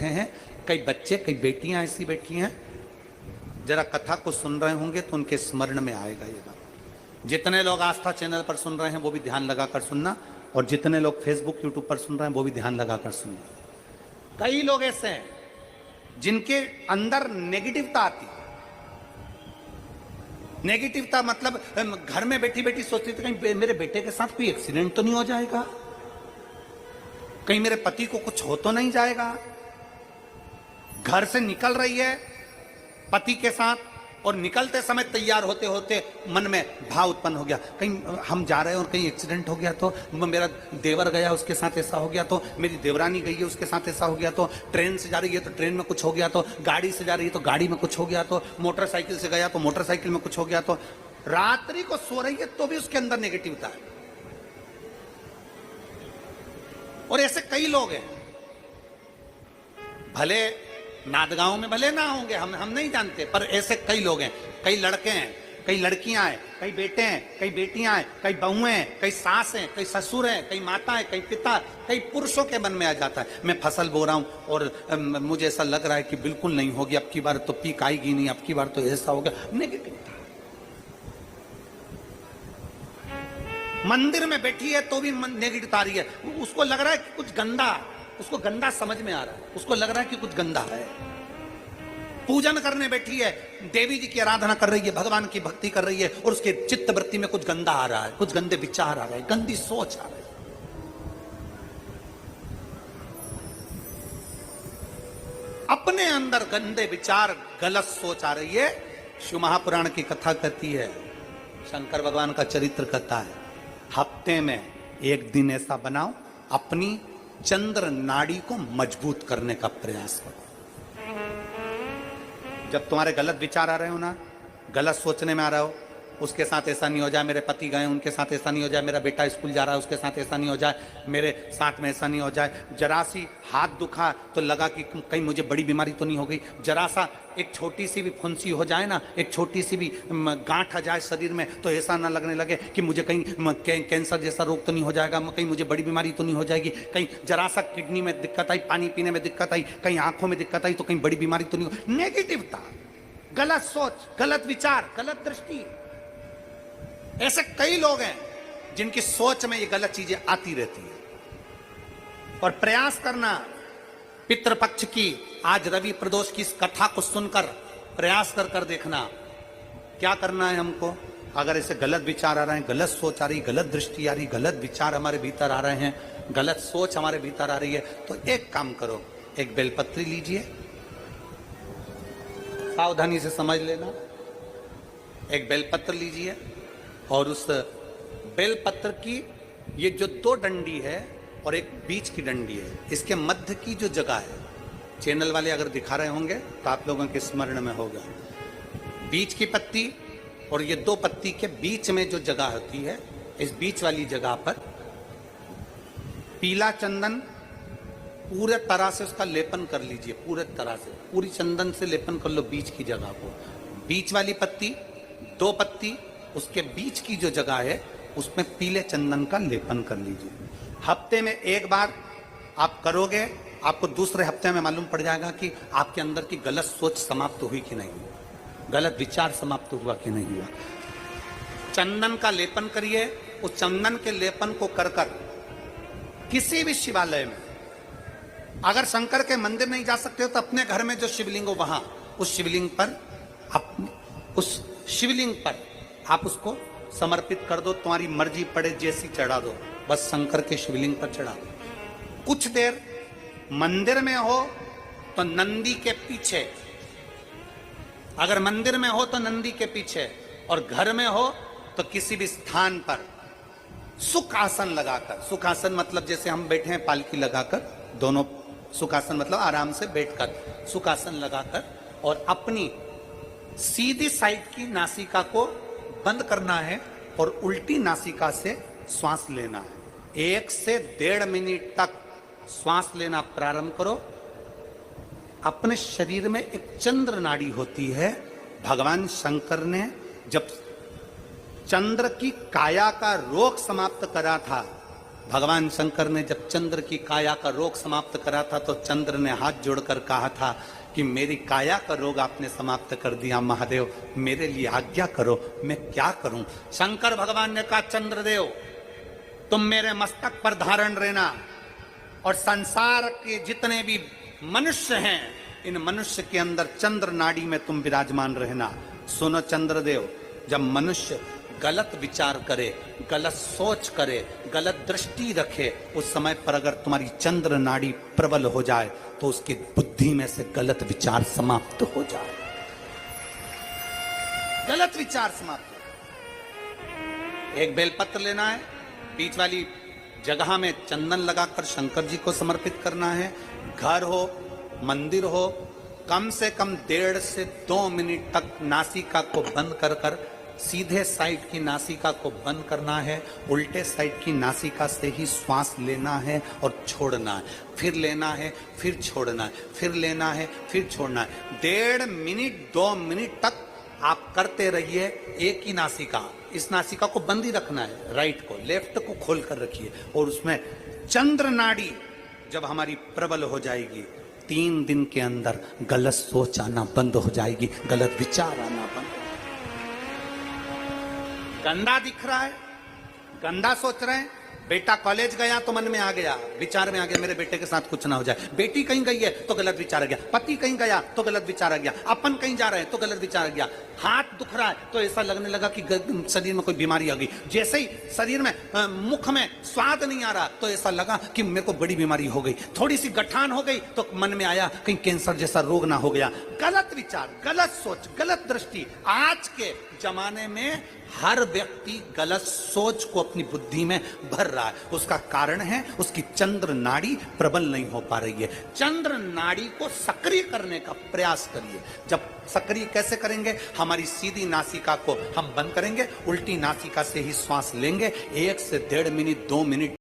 बैठे हैं, कई बच्चे, कई बेटियां ऐसी बैठी हैं, जरा कथा को सुन रहे होंगे तो उनके स्मरण में आएगा ये बात। जितने लोग आस्था चैनल पर सुन रहे हैं वो भी ध्यान लगाकर सुनना, और जितने लोग फेसबुक यूट्यूब पर सुन रहे हैं वो भी ध्यान लगाकर सुनना। कई लोग ऐसे हैं जिनके अंदर नेगेटिवता आती है। नेगेटिवता मतलब घर में बैठी बैठी सोचती थी कहीं मेरे बेटे के साथ कोई एक्सीडेंट तो नहीं हो जाएगा, कहीं मेरे पति को कुछ हो तो नहीं जाएगा। घर से निकल रही है पति के साथ, और निकलते समय तैयार होते होते मन में भाव उत्पन्न हो गया, कहीं हम जा रहे हैं और कहीं एक्सीडेंट हो गया तो, मेरा देवर गया उसके साथ ऐसा हो गया तो, मेरी देवरानी गई है उसके साथ ऐसा हो गया तो, ट्रेन से जा रही है तो ट्रेन में कुछ हो गया तो, गाड़ी से जा रही है तो गाड़ी में कुछ हो गया तो, मोटरसाइकिल से गया तो मोटरसाइकिल में कुछ हो गया तो। रात्रि को सो रही है तो भी उसके अंदर नेगेटिविटी है। और ऐसे कई लोग हैं, भले नादगांव में भले ना होंगे, हम नहीं जानते, पर ऐसे कई लोग हैं। कई लड़के हैं, कई लड़कियां हैं, कई बेटे हैं, कई बेटियां हैं, कई बहुएं हैं, कई सास हैं, कई ससुर हैं, कई माता हैं, कई पिता, कई पुरुषों के मन में आ जाता है मैं फसल बो रहा हूं और मुझे ऐसा लग रहा है कि बिल्कुल नहीं होगी, अब की बार तो पीक आएगी नहीं, अब की बार तो ऐसा होगा। नेगेटिव मंदिर में बैठी है तो भी नेगेटिव आ रही है, उसको लग रहा है कि कुछ गंदा, उसको गंदा समझ में आ रहा है, उसको लग रहा है कि कुछ गंदा है। पूजन करने बैठी है, देवी जी की आराधना कर रही है, भगवान की भक्ति कर रही है, और उसके चित्त वृत्ति में कुछ गंदा आ रहा है, कुछ गंदे विचार आ रहे हैं, गंदी सोच आ रही है। अपने अंदर गंदे विचार, गलत सोच आ रही है। शिव महापुराण की कथा कहती है, शंकर भगवान का चरित्र कहता है, हफ्ते में एक दिन ऐसा बनाओ अपनी चंद्र नाड़ी को मजबूत करने का प्रयास करो। जब तुम्हारे गलत विचार आ रहे हो ना, गलत सोचने में आ रहे हो, उसके साथ ऐसा नहीं हो जाए, मेरे पति गए उनके साथ ऐसा नहीं हो जाए, मेरा बेटा स्कूल जा रहा है उसके साथ ऐसा नहीं हो जाए, मेरे साथ में ऐसा नहीं हो जाए, जरा सी हाथ दुखा तो लगा कि कहीं मुझे बड़ी बीमारी तो नहीं हो गई, जरा सा एक छोटी सी भी फुंसी हो जाए ना, एक छोटी सी भी गांठ आ जाए शरीर में तो ऐसा ना लगने लगे कि मुझे कहीं कैंसर जैसा रोग तो नहीं हो जाएगा, कहीं मुझे बड़ी बीमारी तो नहीं हो जाएगी, कहीं जरा सा किडनी में दिक्कत आई, पानी पीने में दिक्कत आई, कहीं आंखों में दिक्कत आई तो कहीं बड़ी बीमारी तो नहीं हो। नेगेटिवता, गलत सोच, गलत विचार, गलत दृष्टि। ऐसे कई लोग हैं जिनकी सोच में ये गलत चीजें आती रहती है। और प्रयास करना, पितृपक्ष की आज रवि प्रदोष की इस कथा को सुनकर प्रयास कर देखना क्या करना है हमको। अगर ऐसे गलत विचार आ रहे हैं, गलत सोच आ रही, गलत दृष्टि आ रही, गलत विचार हमारे भीतर आ रहे हैं, गलत सोच हमारे भीतर आ रही है, तो एक काम करो, एक बेलपत्री लीजिए, सावधानी से समझ लेना, एक बेलपत्र लीजिए और उस बेलपत्र की ये जो दो डंडी है और एक बीच की डंडी है, इसके मध्य की जो जगह है, चैनल वाले अगर दिखा रहे होंगे तो आप लोगों के स्मरण में होगा, बीच की पत्ती और ये दो पत्ती के बीच में जो जगह होती है, इस बीच वाली जगह पर पीला चंदन पूरे तरह से उसका लेपन कर लीजिए, पूरे तरह से पूरी चंदन से लेपन कर लो बीच की जगह को। बीच वाली पत्ती, दो पत्ती, उसके बीच की जो जगह है उसमें पीले चंदन का लेपन कर लीजिए। हफ्ते में एक बार आप करोगे, आपको दूसरे हफ्ते में मालूम पड़ जाएगा कि आपके अंदर की गलत सोच समाप्त हुई कि नहीं, गलत विचार समाप्त हुआ कि नहीं हुआ। चंदन का लेपन करिए, उस चंदन के लेपन को कर किसी भी शिवालय में, अगर शंकर के मंदिर नहीं जा सकते हो तो अपने घर में जो शिवलिंग हो वहां, उस शिवलिंग पर आप उसको समर्पित कर दो, तुम्हारी मर्जी पड़े जैसी चढ़ा दो, बस शंकर के शिवलिंग पर चढ़ा दो। कुछ देर मंदिर में हो तो नंदी के पीछे, अगर मंदिर में हो तो नंदी के पीछे, और घर में हो तो किसी भी स्थान पर सुख आसन लगाकर, सुख आसन मतलब जैसे हम बैठे हैं पालकी लगाकर, दोनों सुखासन मतलब आराम से बैठकर, सुखासन लगाकर, और अपनी सीधी साइड की नासिका को बंद करना है और उल्टी नासिका से श्वास लेना है। 1 से 1.5 मिनट तक श्वास लेना प्रारंभ करो। अपने शरीर में एक चंद्र नाड़ी होती है। भगवान शंकर ने जब चंद्र की काया का रोग समाप्त करा था, भगवान शंकर ने जब चंद्र की काया का रोग समाप्त करा था तो चंद्र ने हाथ जोड़कर कहा था कि मेरी काया का रोग आपने समाप्त कर दिया महादेव, मेरे लिए आज्ञा करो, मैं क्या करूं। शंकर भगवान ने कहा चंद्रदेव तुम मेरे मस्तक पर धारण रहना और संसार के जितने भी मनुष्य हैं इन मनुष्य के अंदर चंद्र नाड़ी में तुम विराजमान रहना। सुनो चंद्रदेव, जब मनुष्य गलत विचार करे, गलत सोच करे, गलत दृष्टि रखे, उस समय पर अगर तुम्हारी चंद्र नाड़ी प्रबल हो जाए तो उसकी बुद्धि में से गलत विचार समाप्त हो जाए। गलत विचार समाप्त हो। एक बेलपत्र लेना है, बीच वाली जगह में चंदन लगाकर शंकर जी को समर्पित करना है। घर हो, मंदिर हो, कम से कम 1.5 से 2 मिनट तक नासिका को बंद कर सीधे साइड की नासिका को बंद करना है, उल्टे साइड की नासिका से ही श्वास लेना है और छोड़ना है, फिर लेना है, फिर छोड़ना है, फिर लेना है, फिर छोड़ना है। 1.5 मिनट 2 मिनट तक आप करते रहिए एक ही नासिका। इस नासिका को बंद ही रखना है, राइट को, लेफ्ट को खोल कर रखिए और उसमें चंद्र नाड़ी जब हमारी प्रबल हो जाएगी 3 दिन के अंदर गलत सोच आना बंद हो जाएगी, गलत विचार आना बंद। गंदा दिख रहा है, गंदा सोच रहे हैं, बेटा कॉलेज गया तो मन में आ गया, विचार में आ गया मेरे बेटे के साथ कुछ ना हो जाए, बेटी कहीं गई है तो गलत विचार आ गया, पति कहीं गया तो गलत विचार आ गया, अपन कहीं जा रहे हैं तो गलत विचार आ गया, हाथ दुख रहा है तो ऐसा लगने लगा कि शरीर में कोई बीमारी आ गई, जैसे ही शरीर में मुख में स्वाद नहीं आ रहा तो ऐसा लगा कि मेरे को बड़ी बीमारी हो गई, थोड़ी सी गठान हो गई तो मन में आया कहीं कैंसर जैसा रोग ना हो गया। गलत विचार, गलत सोच, गलत दृष्टि। आज के जमाने में हर व्यक्ति गलत सोच को अपनी बुद्धि में भर रहा है, उसका कारण है उसकी चंद्र नाड़ी प्रबल नहीं हो पा रही है। चंद्र नाड़ी को सक्रिय करने का प्रयास करिए। जब सक्रिय कैसे करेंगे, हमारी सीधी नासिका को हम बंद करेंगे, उल्टी नासिका से ही श्वास लेंगे, 1 से 1.5 मिनट 2 मिनट